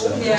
Yeah,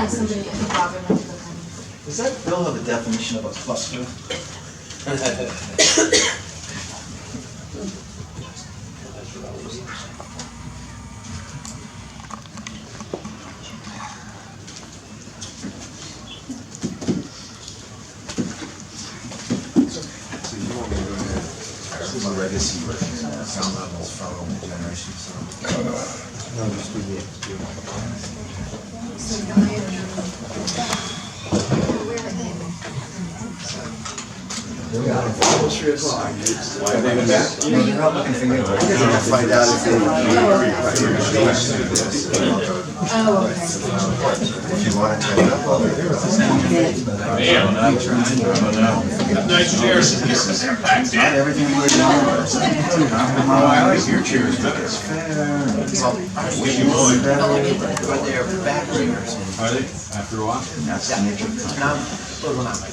somebody, I think Robin went to the comments. Does that bill have a definition of a cluster? This is a legacy sound levels from older generations. Almost 3 o'clock. Why are they even back? You're not looking for you. We're gonna find out if they. Oh, okay. If you want to turn it up, well, Nice chairs. not everything we're doing. Oh, I like your chairs better. Wish you would. But they're backbreakers. Are they, after a while? That's the nature of the time. Well, not my.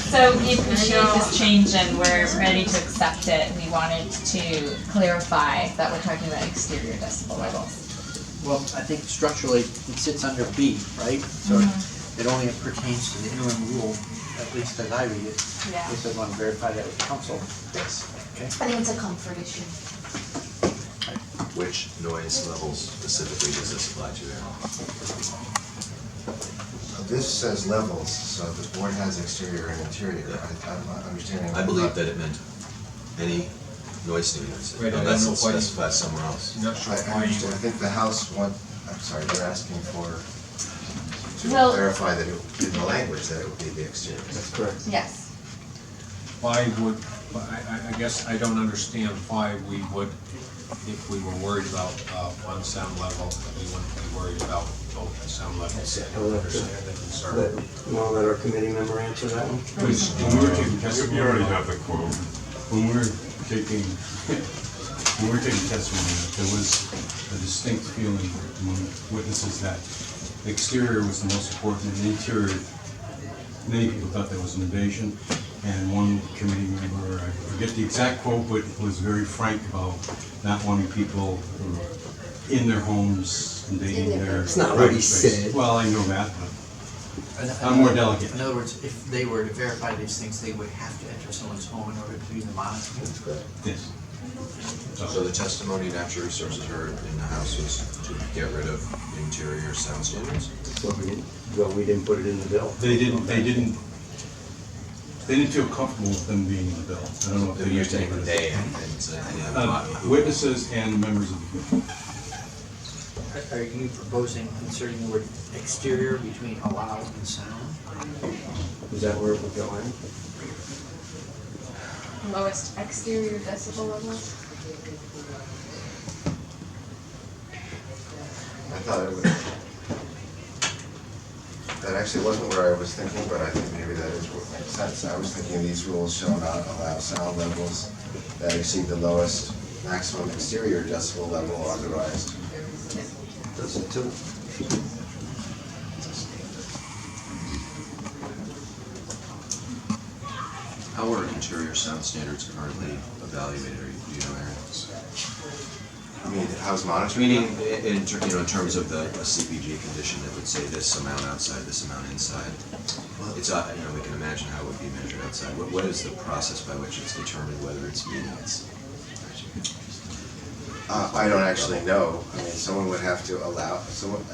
So we appreciate this change and we're ready to accept it. We wanted to clarify that we're talking about exterior decibel levels. Well, I think structurally, it sits under B, right? So it only pertains to the interim rule, at least as I read it. Yeah. If they want to verify that with council. Yes. Okay. I think it's a comfort issue. Which noise levels specifically does this apply to there? This says levels, so the board has exterior and interior. I'm not understanding. I believe that it meant any noise standards. Right, I don't That's know why you- specified somewhere else. Not sure I why you understand. I think the House I'm sorry, they're asking to Well- clarify that in the language that it would be the exterior. That's correct. Yes. Why would, I guess I don't understand why we would, if we were worried about one sound level, we wouldn't be worried about both the sound levels. I don't understand the concern. You want to let our committee member answer that one? Which, when we were taking testimony. You already have the quote. When we were taking testimony, there was a distinct feeling among witnesses that the exterior was the most important, and the interior, many people thought there was an invasion. And one committee member, I forget the exact quote, but was very frank about not wanting people in their homes invading their. It's not what he private space. said. Well, I know that, but I'm more delicate. In other words, if they were to verify these things, they would have to enter someone's home in order to do the monitoring. That's correct. Yes. So the testimony Natural Resources heard in the House was to get rid of interior sound standards? So we didn't put it in the bill. They didn't feel comfortable with them being in the bill. I don't know if they You're used saying it. they and Witnesses and members of the committee. Are you proposing inserting the word exterior between allowed and sound? Is that where it would go in? Lowest exterior decibel levels? I thought it would. That actually wasn't where I was thinking, but I think maybe that is what makes sense. I was thinking these rules shall not allow sound levels that exceed the lowest maximum exterior decibel level authorized. Does it too? how are interior sound standards currently evaluated? Do you know, Aaron? I mean, how's monitoring? Meaning, in terms of a CPG condition that would say this amount outside, this amount inside. It's we can imagine how it would be measured outside. What is the process by which it's determined whether it's meeting its? I don't actually know. I mean, someone would have to allow someone.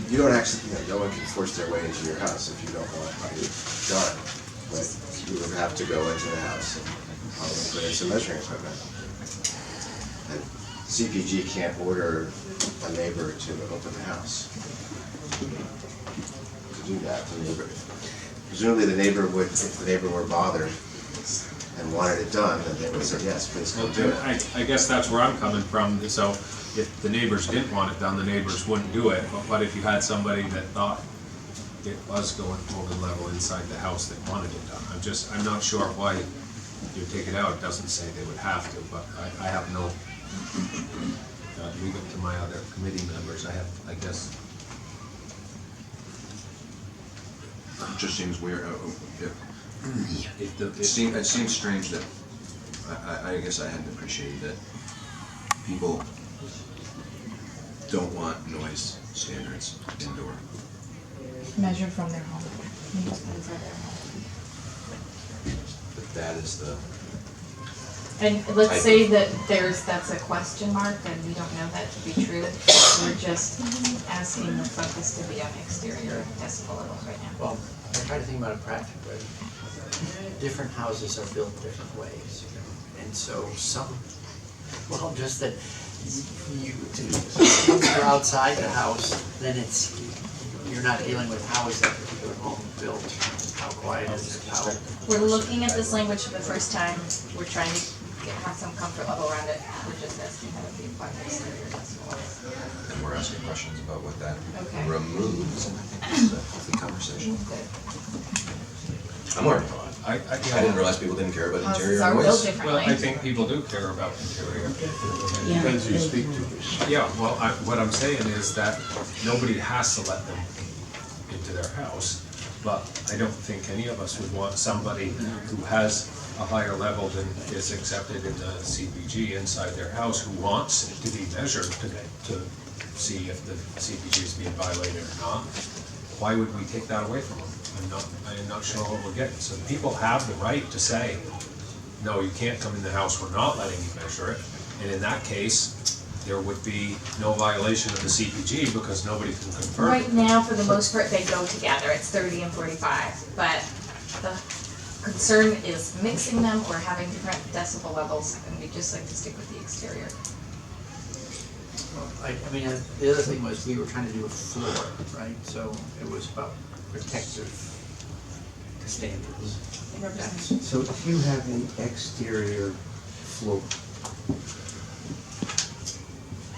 You don't actually. No one can force their way into your house if you don't want it done. But you would have to go into the house and probably put in some measuring equipment. And CPG can't order a neighbor to open the house to do that. Presumably, the neighbor would, if the neighbor were bothered and wanted it done, then they would say, yes, please go do it. I guess that's where I'm coming from. So if the neighbors didn't want it done, the neighbors wouldn't do it. But what if you had somebody that thought it was going over the level inside the house that wanted it done? I'm not sure why you take it out. It doesn't say they would have to, but I have no leave it to my other committee members. I guess, It just seems weird, if the, it seems strange that, I guess I hadn't appreciated that people don't want noise standards indoor. Measured from their home. Inside their home. But that is the, And let's say that that's a question mark, and we don't know that to be true. We're just asking the focus to be on exterior decibel levels right now. Well, I try to think about it practically. Different houses are built different ways. And so just that if you're outside the house, then you're not dealing with how is that particular home built, how quiet is it, how. We're looking at this language for the first time. We're trying to have some comfort level around it. We're just asking how to be applied to exterior decibel levels. and we're asking questions about what that Okay. removes, and I think this is a healthy conversation. I'm learning a lot. I I didn't realize people didn't care about Houses interior are built noise. differently. Well, I think people do care about interior. Depends who you speak to. Yeah, well, what I'm saying is that nobody has to let them into their house, but I don't think any of us would want somebody who has a higher level than is accepted in the CPG inside their house, who wants it to be measured to see if the CPG is being violated or not. Why would we take that away from them? I'm not sure what we're getting. So people have the right to say, no, you can't come in the house, we're not letting you measure it. And in that case, there would be no violation of the CPG because nobody can confirm it. Right now, for the most part, they go together. It's 30 and 45, but the concern is mixing them or having different decibel levels, and we just like to stick with the exterior. I mean, the other thing was we were trying to do a floor, right? So it was about protective standards. That's- So if you have an exterior floor,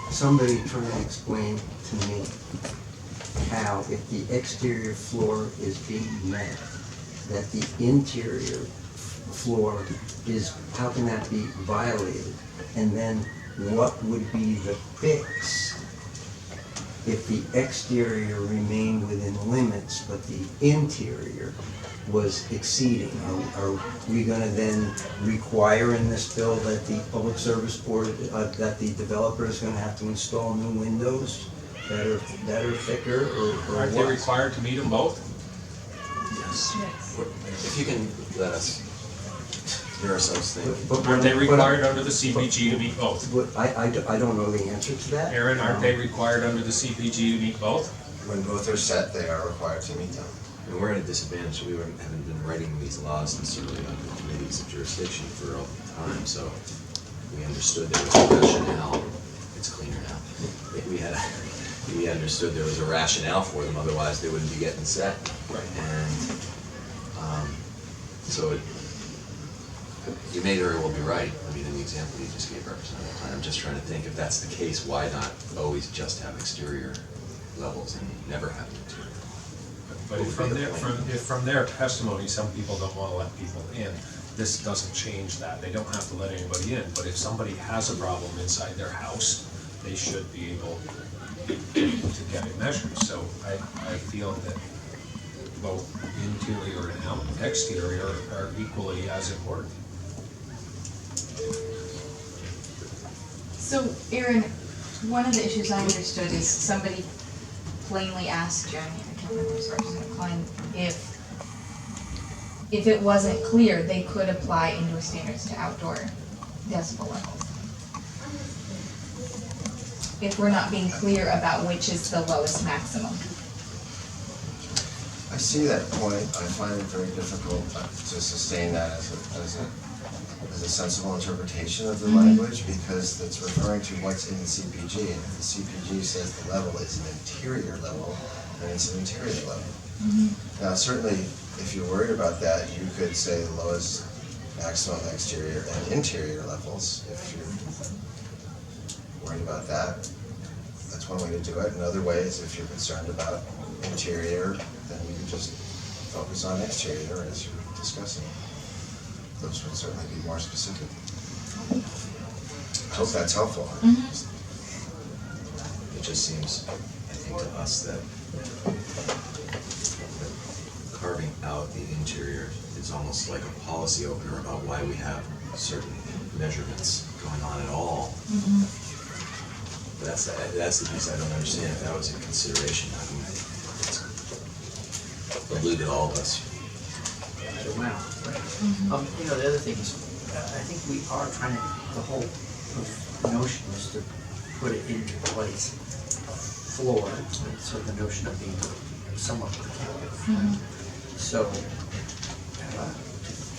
somebody trying to explain to me how, if the exterior floor is being met, that the interior floor is, how can that be violated? And then what would be the fix if the exterior remained within limits, but the interior was exceeding? Are we gonna then require in this bill that the public service board, that the developer is gonna have to install new windows that are thicker, or Aren't they what? required to meet them both? Yes. If you can let us hear ourselves think. Aren't they required under the CPG to meet both? But I don't know the answer to that. Aaron, aren't they required under the CPG to meet both? When both are set, they are required to meet them. And we're at a disadvantage, we haven't been writing these laws necessarily under committees of jurisdiction for a time, so we understood there was a rationale. It's cleaner now. We understood there was a rationale for them, otherwise they wouldn't be getting set. Right. And, so you may very well be right. I mean, in the example you just gave, Representative Klein, I'm just trying to think, if that's the case, why not always just have exterior levels and never have an interior? But if from their testimony, some people don't want to let people in, this doesn't change that. They don't have to let anybody in, but if somebody has a problem inside their house, they should be able to get it measured. So I feel that both interior and exterior are equally as important. So, Aaron, one of the issues I understood is somebody plainly asked Jeremy, I can't remember his Representative Klein, if it wasn't clear, they could apply indoor standards to outdoor decibel levels. If we're not being clear about which is the lowest maximum. I see that point. I find it very difficult to sustain that as a sensible interpretation of the language, because it's referring to what's in the CPG, and if the CPG says the level is an interior level, then it's an interior level. Now, certainly, if you're worried about that, you could say the lowest maximum exterior and interior levels. If you're worried about that, that's one way to do it. Another way is, if you're concerned about interior, then you can just focus on exterior as you're discussing. Those would certainly be more specific. I hope that's helpful. it just seems, I think to us that carving out the interior is almost like a policy opener about why we have certain measurements going on at all. But that's the piece I don't understand. If that was a consideration, how come it's eluded all of us? Wow, right. You know, the other thing is, I think we are trying to, the whole notion is to put it into place, floor, so the notion of being somewhat protective. So,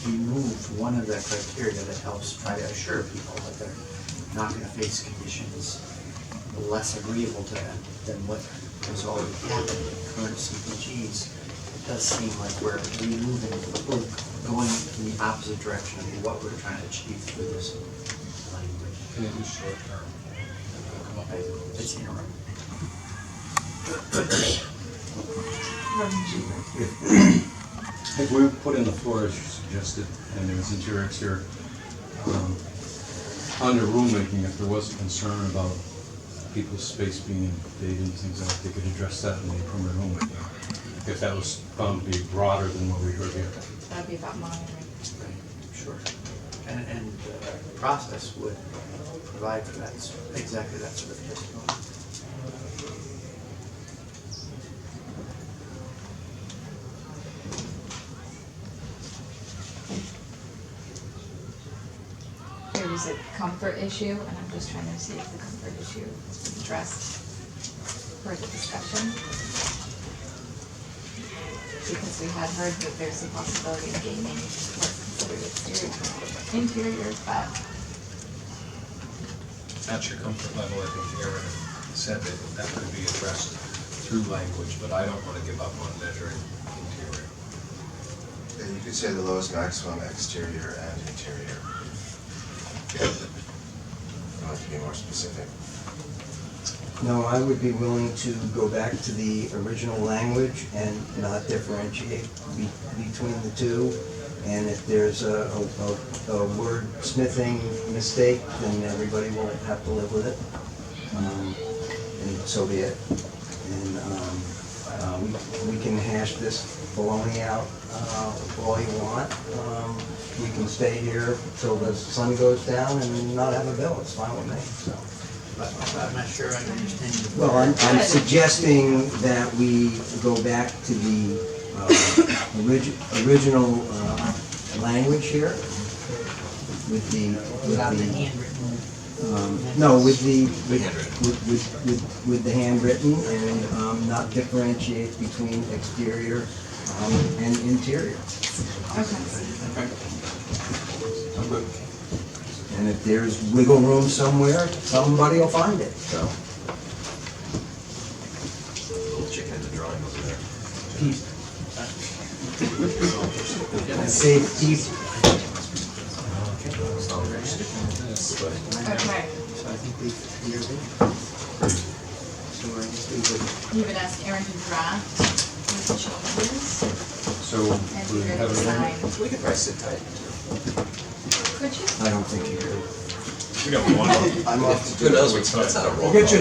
remove one of the criteria that helps try to assure people that they're not gonna face conditions less agreeable to them than what has already happened in current CPGs. It does seem like we're going in the opposite direction of what we're trying to achieve through this language. And it is short term. Come up with It's interim. If we put in the floor as you suggested, and it was interior, exterior, under rulemaking, if there was a concern about people's space being invaded and things like that, they could address that in the permanent rulemaking. If that was found to be broader than what we heard here. That'd be about monitoring. Right, sure. And the process would provide for that, exactly that sort of testimony. There was a comfort issue, and I'm just trying to see if the comfort issue has been addressed for the discussion. Because we had heard that there's a possibility of gaming was considered interior, but That's your comfort level. I think Aaron said that that could be addressed through language, but I don't want to give up on measuring interior. And you could say the lowest maximum exterior and interior. You'll have to be more specific. No, I would be willing to go back to the original language and not differentiate between the two. And if there's a wordsmithing mistake, then everybody will have to live with it. And so be it. And we can hash this baloney out all you want. We can stay here till the sun goes down and not have a bill. It's fine with me, so. But I'm not sure I understand. Well, I'm suggesting that we go back to the original language here with the Without the handwritten. no, with the handwritten and not differentiate between exterior and interior. okay. I'm good. And if there's wiggle room somewhere, somebody will find it, so. Little chicken in the drawing over there. I saved teeth. Okay. So I think we're good. So I guess we would. You would ask Aaron to draft with the changes, So and we you're have gonna a sign. We could probably sit tight. Could you? I don't think you could. We don't want to. I'm off to Who do knows it. what's, that's not a roll Get your call.